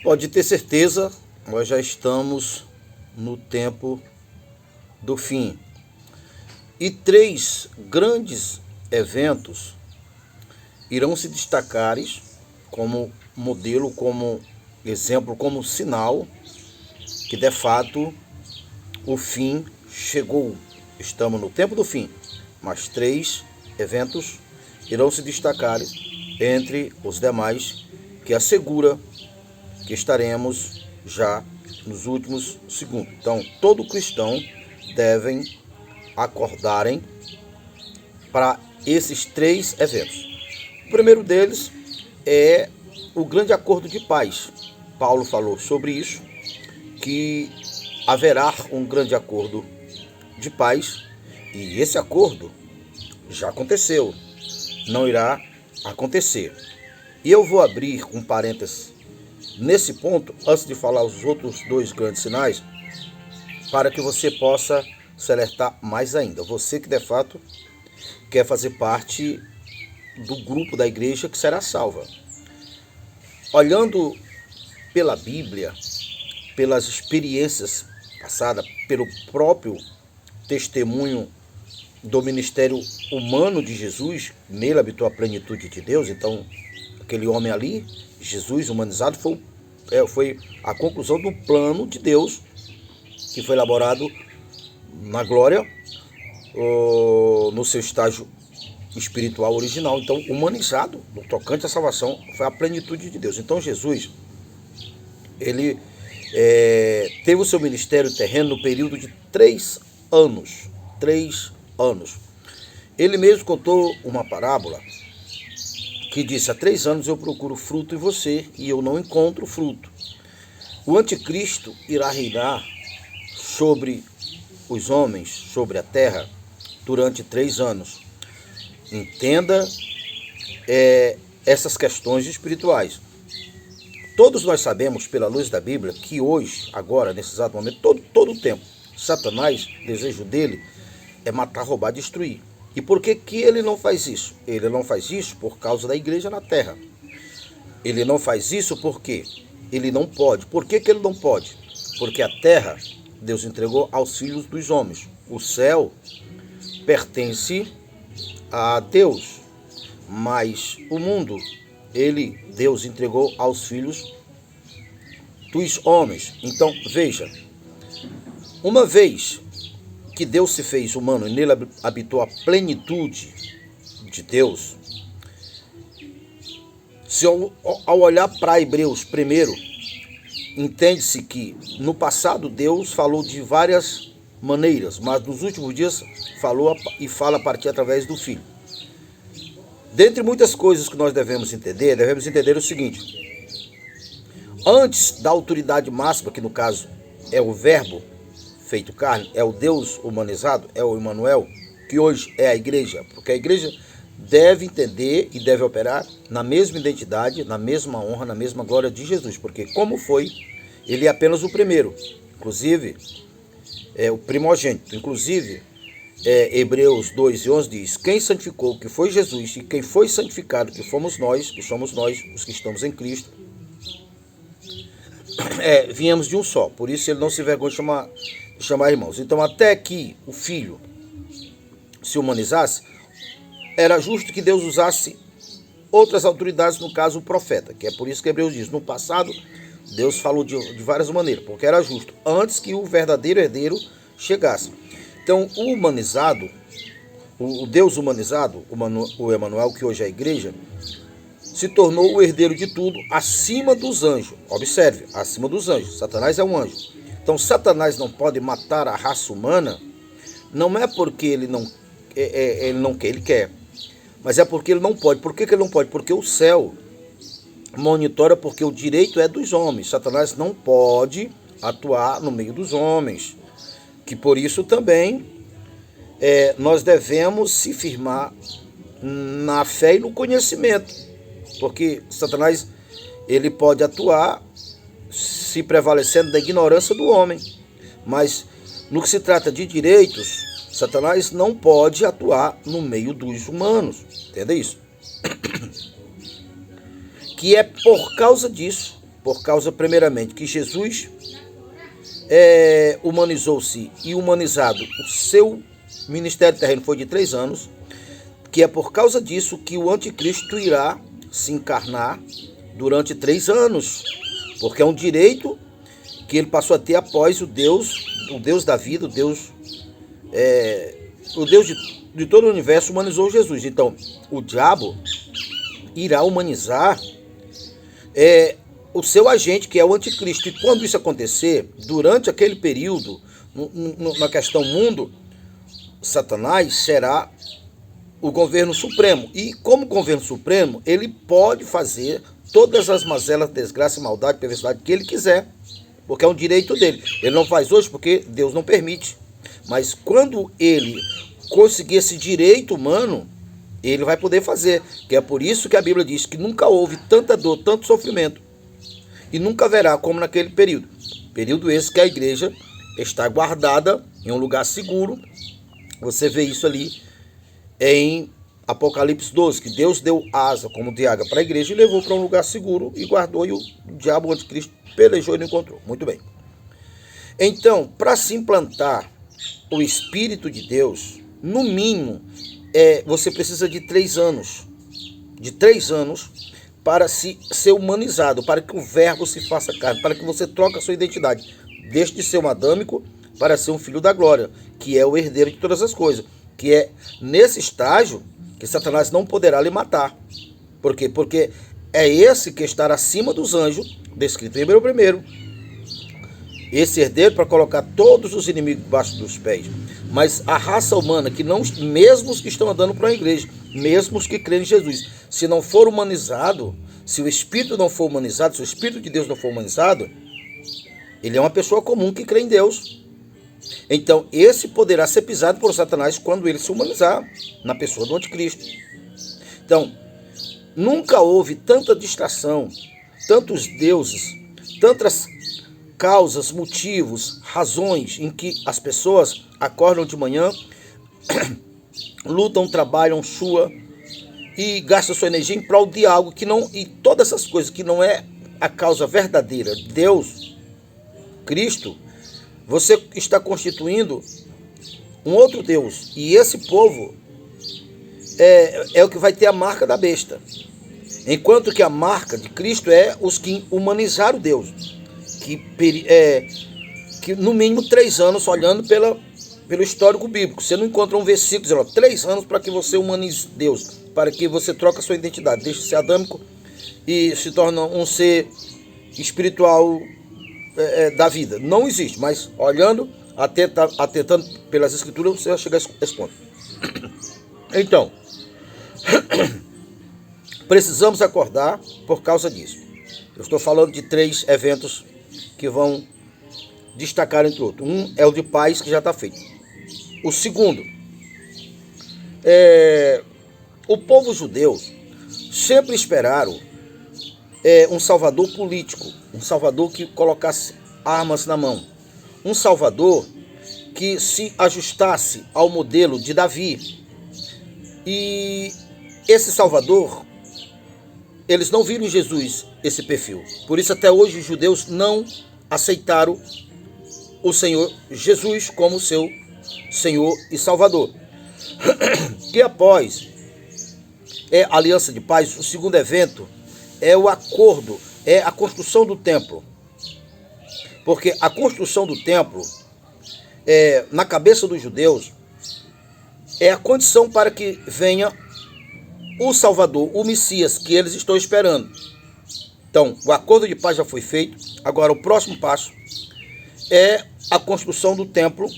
Pode ter certeza, nós já estamos no tempo do fim. E três grandes eventos irão se destacar como modelo, como exemplo, como sinal que de fato o fim chegou. Estamos no tempo do fim, mas três eventos irão se destacar entre os demais, que assegura que estaremos já nos últimos segundos. Então, todo cristão devem acordarem para esses três eventos. O primeiro deles é o grande acordo de paz. Paulo falou sobre isso, que haverá um grande acordo de paz, e esse acordo já aconteceu, não irá acontecer. E eu vou abrir um parênteses nesse ponto, antes de falar os outros dois grandes sinais, para que você possa se alertar mais ainda. Você que de fato quer fazer parte do grupo da igreja que será salva. Olhando pela Bíblia, pelas experiências passadas, pelo próprio testemunho do ministério humano de Jesus, nele habitou a plenitude de Deus. Então, aquele homem ali, Jesus humanizado, foi a conclusão do plano de Deus que foi elaborado na glória, no seu estágio espiritual original. Então, humanizado, no tocante à salvação, foi a plenitude de Deus. Então, Jesus, ele teve o seu ministério terreno no período de 3 anos. 3 anos. Ele mesmo contou uma parábola que disse: há 3 anos eu procuro fruto em você e eu não encontro fruto. O anticristo irá reinar sobre os homens, sobre a terra, durante 3 anos. Entenda essas questões espirituais. Todos nós sabemos, pela luz da Bíblia, que hoje, agora, nesse exato momento, todo o tempo, Satanás, desejo dele é matar, roubar, destruir. E por que ele não faz isso? Ele não faz isso por causa da igreja na terra. Ele não faz isso porque ele não pode. Por que ele não pode? Porque a terra, Deus entregou aos filhos dos homens. O céu pertence a Deus, mas o mundo, Deus entregou aos filhos dos homens. Então, veja, uma vez que Deus se fez humano e nele habitou a plenitude de Deus, se ao olhar para Hebreus primeiro, entende-se que no passado Deus falou de várias maneiras, mas nos últimos dias falou e fala a partir através do Filho. Dentre muitas coisas que nós devemos entender o seguinte: antes da autoridade máxima, que no caso é o Verbo feito carne, é o Deus humanizado, é o Emmanuel, que hoje é a igreja, porque a igreja deve entender e deve operar na mesma identidade, na mesma honra, na mesma glória de Jesus, porque como foi, ele é apenas o primeiro, inclusive, é o primogênito. Inclusive, Hebreus 2:11 diz: quem santificou, que foi Jesus, e quem foi santificado, que somos nós, os que estamos em Cristo, viemos de um só. Por isso ele não se envergonha de chamar irmãos. Então, até que o Filho se humanizasse, era justo que Deus usasse outras autoridades, no caso o profeta, que é por isso que Hebreus diz: no passado Deus falou de várias maneiras, porque era justo, antes que o verdadeiro herdeiro chegasse. Então, o humanizado, o Deus humanizado, o Emmanuel, que hoje é a igreja, se tornou o herdeiro de tudo, acima dos anjos. Observe, acima dos anjos. Satanás é um anjo. Então, Satanás não pode matar a raça humana, não é porque ele não quer, ele quer, mas é porque ele não pode. Por que ele não pode? Porque o céu monitora, porque o direito é dos homens. Satanás não pode atuar no meio dos homens, que por isso também nós devemos se firmar na fé e no conhecimento, porque Satanás ele pode atuar se prevalecendo da ignorância do homem, mas no que se trata de direitos, Satanás não pode atuar no meio dos humanos, entende isso? Que é por causa disso por causa, primeiramente, que Jesus humanizou-se e humanizado, o seu ministério terreno foi de 3 anos, que é por causa disso que o anticristo irá se encarnar durante 3 anos, porque é um direito que ele passou a ter após o Deus da vida, o Deus de todo o universo humanizou Jesus. Então, o diabo irá humanizar o seu agente, que é o anticristo. E quando isso acontecer, durante aquele período, na questão mundo, Satanás será o governo supremo. E como governo supremo, ele pode fazer todas as mazelas, desgraça, maldade, perversidade que ele quiser, porque é um direito dele. Ele não faz hoje porque Deus não permite. Mas quando ele conseguir esse direito humano, ele vai poder fazer. Que é por isso que a Bíblia diz que nunca houve tanta dor, tanto sofrimento, e nunca haverá como naquele período. Período esse que a igreja está guardada em um lugar seguro. Você vê isso ali em Apocalipse 12, que Deus deu asa como de águia para a igreja e levou para um lugar seguro e guardou, e o diabo, o anticristo, pelejou e não encontrou. Muito bem. Então, para se implantar o Espírito de Deus, no mínimo, você precisa de 3 anos. De 3 anos para ser humanizado, para que o verbo se faça carne, para que você troque a sua identidade. Deixe de ser um adâmico para ser um filho da glória, que é o herdeiro de todas as coisas. Que é nesse estágio que Satanás não poderá lhe matar. Por quê? Porque é esse que está acima dos anjos, descrito em Hebreus 1. Esse herdeiro para colocar todos os inimigos debaixo dos pés. Mas a raça humana, que não, mesmo os que estão andando para a igreja, mesmo os que creem em Jesus, se não for humanizado, se o Espírito não for humanizado, se o Espírito de Deus não for humanizado, ele é uma pessoa comum que crê em Deus. Então, esse poderá ser pisado por Satanás quando ele se humanizar na pessoa do anticristo. Então, nunca houve tanta distração, tantos deuses, tantas causas, motivos, razões em que as pessoas acordam de manhã, lutam, trabalham, suam e gastam sua energia em prol de algo que não, e todas essas coisas que não é a causa verdadeira, Deus, Cristo, você está constituindo um outro Deus. E esse povo é o que vai ter a marca da besta. Enquanto que a marca de Cristo é os que humanizaram Deus. Que no mínimo 3 anos, olhando pelo histórico bíblico. Você não encontra um versículo dizendo 3 anos para que você humanize Deus, para que você troque a sua identidade, deixe de ser adâmico e se torne um ser espiritual da vida. Não existe, mas olhando, atentando pelas escrituras, você vai chegar a esse ponto. Então, precisamos acordar por causa disso. Eu estou falando de 3 eventos que vão destacar entre outros. Um é o de paz, que já está feito. O segundo, o povo judeu sempre esperaram um salvador político, um salvador que colocasse armas na mão, um salvador que se ajustasse ao modelo de Davi. E esse salvador, eles não viram em Jesus esse perfil. Por isso até hoje os judeus não aceitaram o Senhor Jesus como seu Senhor e Salvador. Que após a aliança de paz, o segundo evento é o acordo, é a construção do templo. Porque a construção do templo, na cabeça dos judeus, é a condição para que venha o Salvador, o Messias, que eles estão esperando. Então, o acordo de paz já foi feito. Agora, o próximo passo é a construção do templo.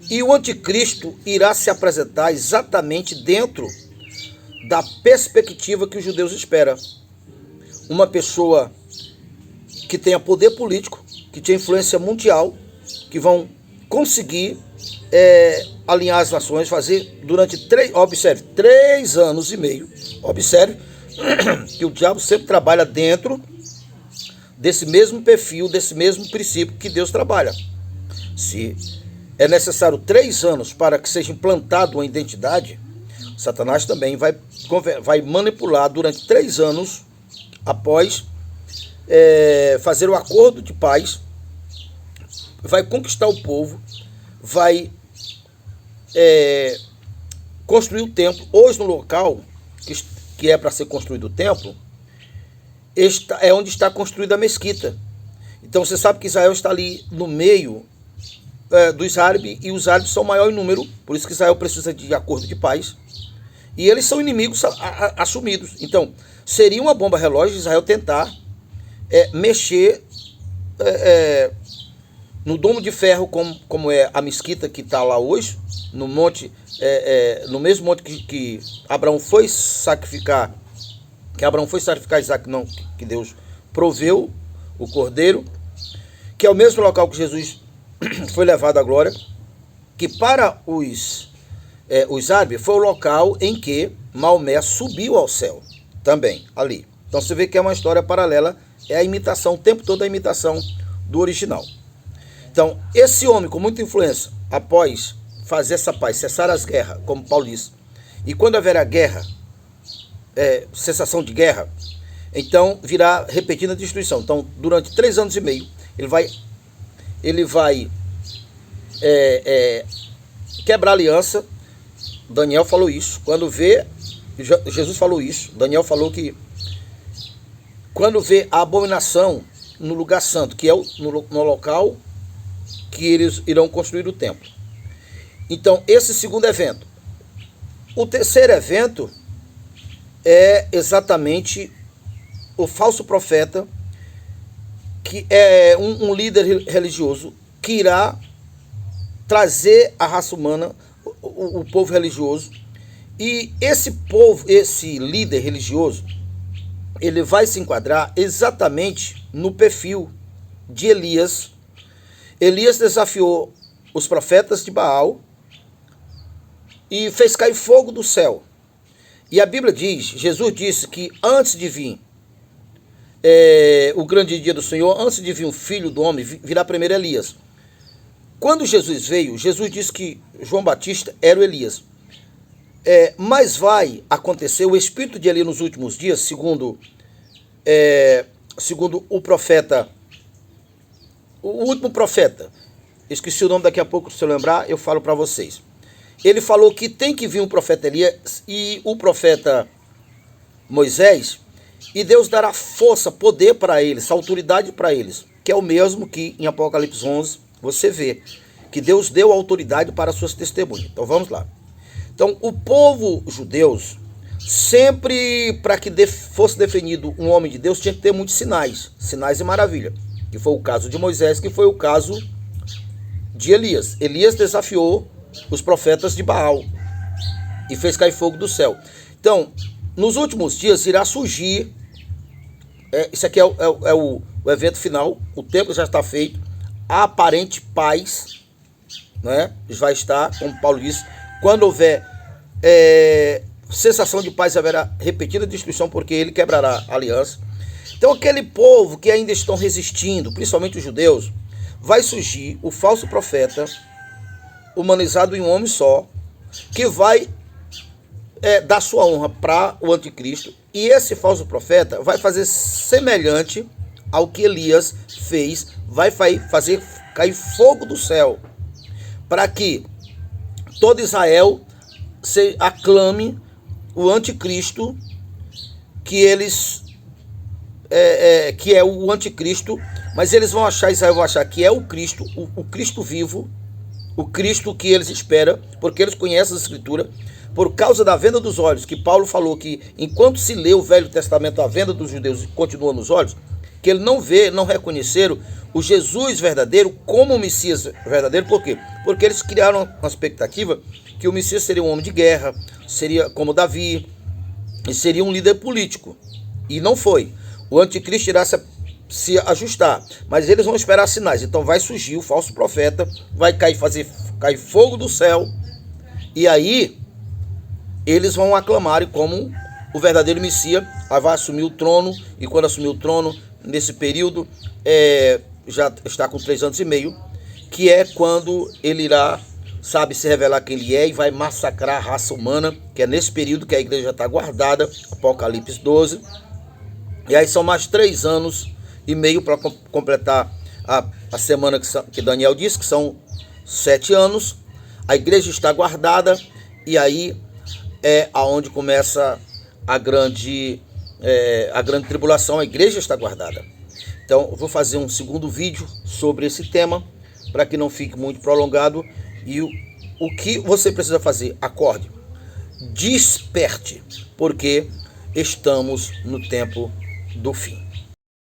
E o anticristo irá se apresentar exatamente dentro da perspectiva que os judeus esperam. Uma pessoa que tenha poder político, que tenha influência mundial, que vão conseguir alinhar as nações, fazer durante 3 anos e meio. Observe que o diabo sempre trabalha dentro desse mesmo perfil, desse mesmo princípio que Deus trabalha. Se é necessário 3 anos para que seja implantada uma identidade, Satanás também vai manipular durante 3 anos após fazer o acordo de paz, vai conquistar o povo, vai construir o templo. Hoje, no local que é para ser construído o templo, é onde está construída a mesquita. Então você sabe que Israel está ali no meio dos árabes, e os árabes são maior em número, por isso que Israel precisa de acordo de paz, e eles são inimigos assumidos. Então seria uma bomba relógio Israel tentar mexer no domo de ferro, como é a mesquita que está lá hoje, no monte, no mesmo monte que Abraão foi sacrificar, Isaac, não, que Deus proveu o cordeiro, que é o mesmo local que Jesus foi levado à glória, que para os árabes foi o local em que Maomé subiu ao céu, também, ali. Então você vê que é uma história paralela, é a imitação, o tempo todo a imitação do original. Então, esse homem com muita influência, após fazer essa paz, cessar as guerras, como Paulo disse, e quando haverá guerra, cessação de guerra, então virá repetida destruição. Então, durante 3 anos e meio, ele vai quebrar a aliança. Daniel falou isso. Quando vê, Jesus falou isso. Daniel falou que quando vê a abominação no lugar santo, que é no local que eles irão construir o templo. Então, esse segundo evento. O terceiro evento é exatamente o falso profeta, que é um líder religioso que irá trazer a raça humana, o povo religioso. E esse líder religioso, ele vai se enquadrar exatamente no perfil de Elias. Elias desafiou os profetas de Baal e fez cair fogo do céu. E a Bíblia diz, Jesus disse que antes de vir o grande dia do Senhor, antes de vir o Filho do Homem, virá primeiro Elias. Quando Jesus veio, Jesus disse que João Batista era o Elias. Mas vai acontecer o espírito de Elias nos últimos dias, segundo o profeta, o último profeta, esqueci o nome, daqui a pouco, se eu lembrar, eu falo para vocês. Ele falou que tem que vir o profeta Elias e o profeta Moisés, e Deus dará força, poder para eles, autoridade para eles, que é o mesmo que em Apocalipse 11 você vê, que Deus deu autoridade para suas testemunhas. Então vamos lá. Então o povo judeu, sempre para que fosse definido um homem de Deus, tinha que ter muitos sinais e maravilha, que foi o caso de Moisés, que foi o caso de Elias. Elias desafiou os profetas de Baal e fez cair fogo do céu. Então, nos últimos dias irá surgir, isso aqui é o evento final, o templo já está feito, a aparente paz, né, vai estar, como Paulo disse, quando houver cessação de paz, haverá repetida destruição, porque ele quebrará a aliança. Então aquele povo que ainda estão resistindo, principalmente os judeus, vai surgir o falso profeta, humanizado em um homem só, que vai dar sua honra para o anticristo, e esse falso profeta vai fazer semelhante ao que Elias fez, vai fazer cair fogo do céu, para que todo Israel se aclame o anticristo, que eles que é o anticristo, mas eles vão achar, Israel vai achar que é o Cristo, o Cristo vivo, o Cristo que eles esperam, porque eles conhecem a Escritura, por causa da venda dos olhos, que Paulo falou que enquanto se lê o Velho Testamento, a venda dos judeus continua nos olhos, que ele não reconheceram o Jesus verdadeiro como o Messias verdadeiro. Por quê? Porque eles criaram uma expectativa que o Messias seria um homem de guerra, seria como Davi, e seria um líder político, e não foi. O anticristo irá se ajustar, mas eles vão esperar sinais. Então vai surgir o falso profeta, vai fazer cair fogo do céu, e aí eles vão aclamar como o verdadeiro Messias, vai assumir o trono, e quando assumir o trono, nesse período, já está com 3 anos e meio, que é quando ele irá, se revelar quem ele é, e vai massacrar a raça humana, que é nesse período que a igreja está guardada, Apocalipse 12, e aí são mais 3 anos e meio para completar a semana que Daniel disse, que são 7 anos. A igreja está guardada, e aí é aonde começa a grande tribulação. A igreja está guardada. Então eu vou fazer um segundo vídeo sobre esse tema, para que não fique muito prolongado. E o que você precisa fazer? Acorde, desperte, porque estamos no tempo do fim.